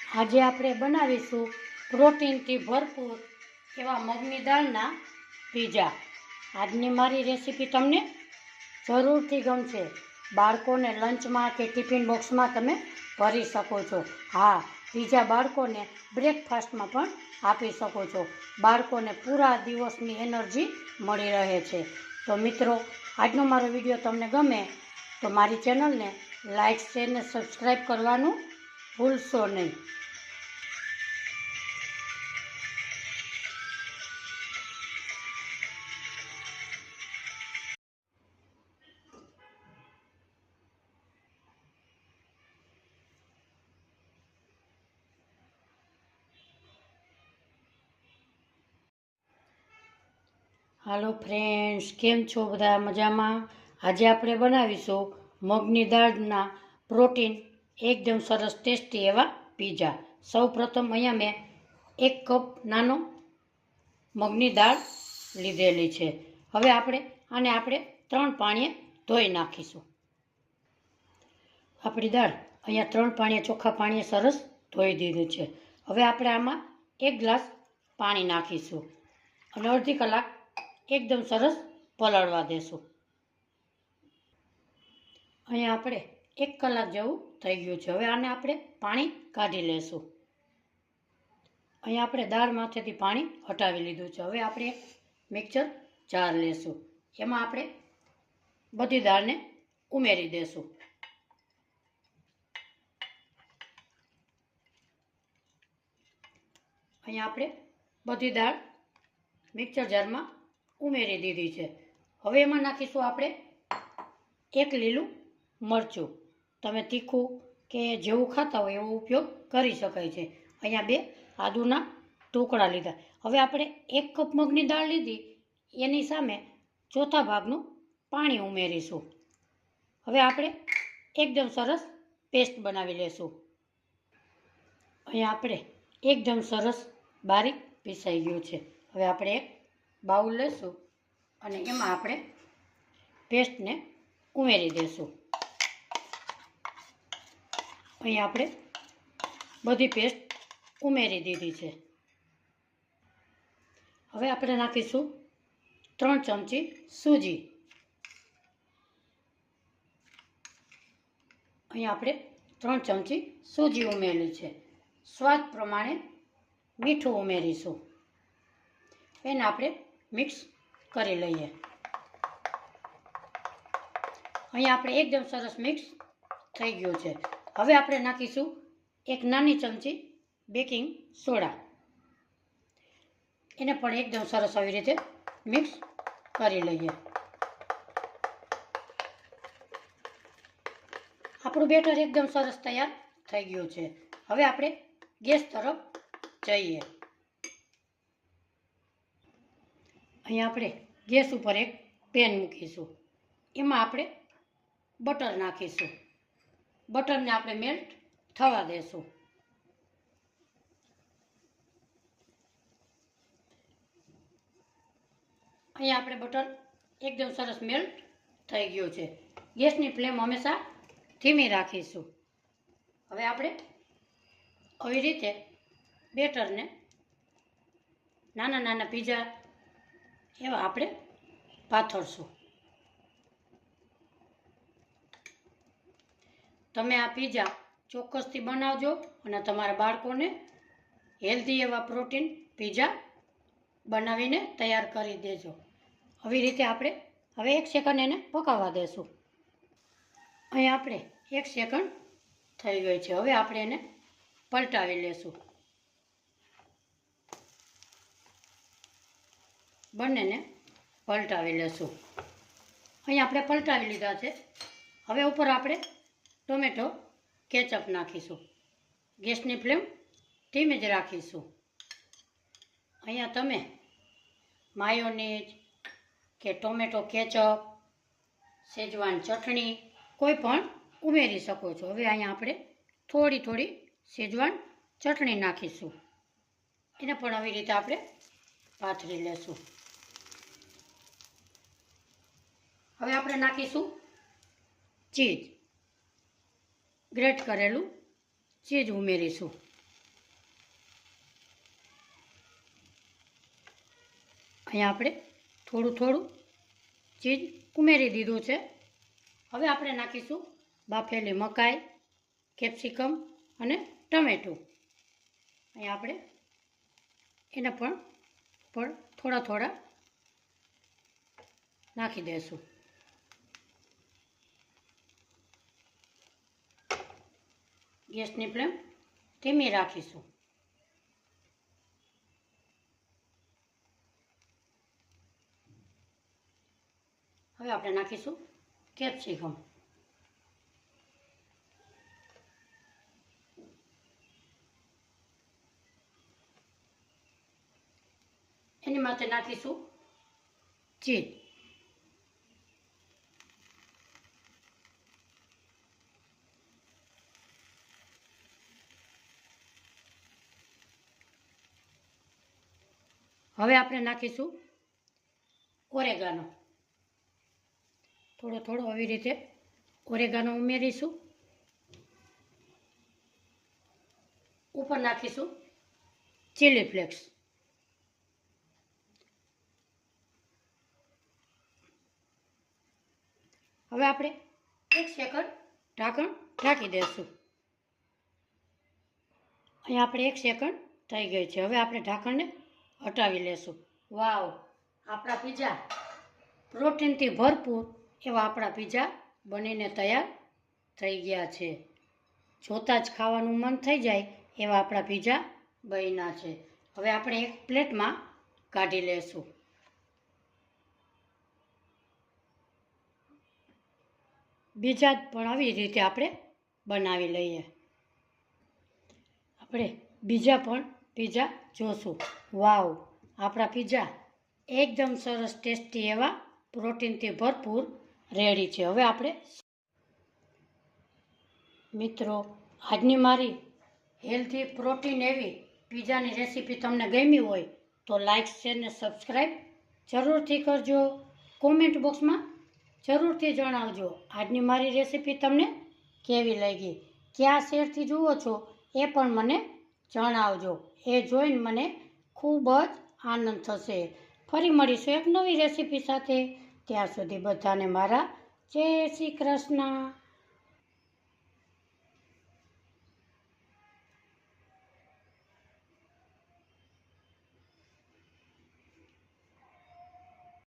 આજે આપણે બનાવીશું પ્રોટીનથી ભરપૂર એવા મગની દાળના પીઝા। આજની મારી રેસીપી તમને જરૂરથી ગમશે। બાળકોને લંચમાં કે ટિફિન બોક્સમાં તમે ભરી શકો છો। હા, પીઝા બાળકોને બ્રેકફાસ્ટમાં પણ આપી શકો છો। બાળકોને પૂરા દિવસની એનર્જી મળી રહે છે। તો મિત્રો, આજનો મારો વિડીયો તમને ગમે તો મારી ચેનલને લાઇક, શેર ને સબસ્ક્રાઈબ કરવાનું ભૂલશો નહીં। હાલો ફ્રેન્ડ્સ, કેમ છો બધા? મજામાં? આજે આપણે બનાવીશું મગની દાળના પ્રોટીન એકદમ સરસ ટેસ્ટી એવા પીઝા। સૌ પ્રથમ અહીંયા મેં 1 કપ નાનો મગની દાળ લીધેલી છે। હવે આપણે 3 પાણીએ ધોઈ નાખીશું। આપણી દાળ અહીંયા 3 પાણીએ, ચોખ્ખા પાણીએ સરસ ધોઈ દીધું છે। હવે આપણે આમાં 1 ગ્લાસ પાણી નાખીશું અને અડધી કલાક એકદમ સરસ પલળવા દેશું। અહીંયા આપણે 1 કલાક જેવું થઈ ગયું છે। હવે આને આપણે પાણી કાઢી લેશું। અહીંયા આપણે દાળમાંથી પાણી હટાવી લીધું છે। હવે આપણે એક મિક્સર જાર લેશું। એમાં આપણે બધી દાળને ઉમેરી દેશું। અહીંયા આપણે બધી દાળ મિક્સર જારમાં ઉમેરી દીધી છે। હવે એમાં નાખીશું આપણે 1 લીલું મરચું। તમે તીખું કે જેવું ખાતા હોય એવો ઉપયોગ કરી શકાય છે। અહીંયા 2 આદુના ટુકડા લીધા। હવે આપણે 1 કપ મગની દાળ લીધી, એની સામે ચોથા ભાગનું પાણી ઉમેરીશું। હવે આપણે એકદમ સરસ પેસ્ટ બનાવી લેશું। અહીંયા આપણે એકદમ સરસ બારીક પીસાઈ ગયું છે। હવે આપણે એક બાઉલ લેશું અને એમાં આપણે પેસ્ટને ઉમેરી દેશું। અહીં આપણે બધી પેસ્ટ ઉમેરી દીધી છે। હવે આપણે નાખીશું 3 ચમચી સૂજી। અહીં આપણે 3 ચમચી સૂજી ઉમેરેલી છે। સ્વાદ પ્રમાણે મીઠું ઉમેરીશું। એને આપણે મિક્સ કરી લઈએ। અહીંયા આપણે એકદમ સરસ મિક્સ થઈ ગયું છે। હવે આપણે નાખીશું 1 નાની ચમચી બેકિંગ સોડા। એને પણ એકદમ સરસ આવી રીતે મિક્સ કરી લઈએ। આપણું બેટર એકદમ સરસ તૈયાર થઈ ગયું છે। હવે આપણે ગેસ તરફ જઈએ। અહીંયા આપણે ગેસ ઉપર એક પેન મૂકીશું। એમાં આપણે બટર નાખીશું। બટરને આપણે મેલ્ટ થવા દેશું। અહીંયા આપણે બટર એકદમ સરસ મેલ્ટ થઈ ગયું છે। ગેસની ફ્લેમ હંમેશા ધીમી રાખીશું। હવે આપણે આવી રીતે બેટરને નાના નાના પીઝા એવા આપણે પાથરશું। તમે આ પીઝા ચોક્કસથી બનાવજો અને તમારા બાળકોને હેલ્ધી એવા પ્રોટીન પીઝા બનાવીને તૈયાર કરી દેજો। આવી રીતે આપણે હવે 1 સેકન્ડ એને પકાવવા દેશું। અહીં આપણે 1 સેકન્ડ થઈ ગઈ છે। હવે આપણે એને પલટાવી લેશું। બંનેને પલટાવી લેશું। અહીં આપણે પલટાવી લીધા છે। હવે ઉપર આપણે ટોમેટો કેચઅપ નાખીશું। ગેસની ફ્લેમ ધીમી જ રાખીશું। અહીંયા તમે માયોનીઝ કે ટોમેટો કેચઅપ, શેજવાન ચટણી કોઈ પણ ઉમેરી શકો છો। હવે અહીંયા આપણે થોડી શેજવાન ચટણી નાખીશું। એને પણ આવી રીતે આપણે પાથરી લેશું। હવે આપણે નાખીશું ચીઝ। ગ્રેટ કરેલું ચીઝ ઉમેરીશું। અહીંયા આપણે થોડું થોડું ચીજ ઉમેરી દીધું છે. હવે આપણે નાખીશું બાફેલી મકાઈ, કેપ્સિકમ અને ટમેટું. અહીંયા આપણે એને પણ થોડા થોડા નાખી દઈશું. ગેસની ફ્લેમ ધીમી રાખીશું. હવે આપણે નાખીશું કેપ્સિકમ. એની માથે નાખીશું ચીઝ. હવે આપણે નાખીશું ઓરેગાનો. થોડો થોડો આવી રીતે ઓરેગાનો ઉમેરીશું. ઉપર નાખીશું ચીલી ફ્લેક્સ. હવે આપણે 1 સેકન્ડ ઢાંકણ ઢાંકી દઈશું. અહીંયા આપણે 1 સેકન્ડ થઈ ગઈ છે. હવે આપણે ઢાંકણને હટાવી લેશું. વાવ, આપણા પીઝા પ્રોટીનથી ભરપૂર એવા આપણા પીઝા બનીને તૈયાર થઈ ગયા છે. જોતાં જ ખાવાનું મન થઈ જાય એવા આપણા પીઝા બન્યા છે. હવે આપણે એક પ્લેટમાં કાઢી લેશું. બીજા પણ આવી રીતે આપણે બનાવી લઈએ. આપણે બીજા પણ પીઝા જોશું. વાવ, આપણા પીઝા એકદમ સરસ ટેસ્ટી એવા પ્રોટીનથી ભરપૂર રેડી છે. હવે આપણે મિત્રો, આજની મારી હેલ્ધી પ્રોટીન એવી પીઝાની રેસીપી તમને ગમી હોય તો લાઇક, શેર ને સબસ્ક્રાઈબ જરૂરથી કરજો. કોમેન્ટ બોક્સમાં જરૂરથી જણાવજો આજની મારી રેસીપી તમને કેવી લાગી. કયા શહેરથી જુઓ છો એ પણ મને જણાવજો. એ જોઈને મને ખૂબ જ આનંદ થશે. ફરી મળીશું એક નવી રેસીપી સાથે. ત્યાં સુધી બધાને મારા જય શ્રી કૃષ્ણ.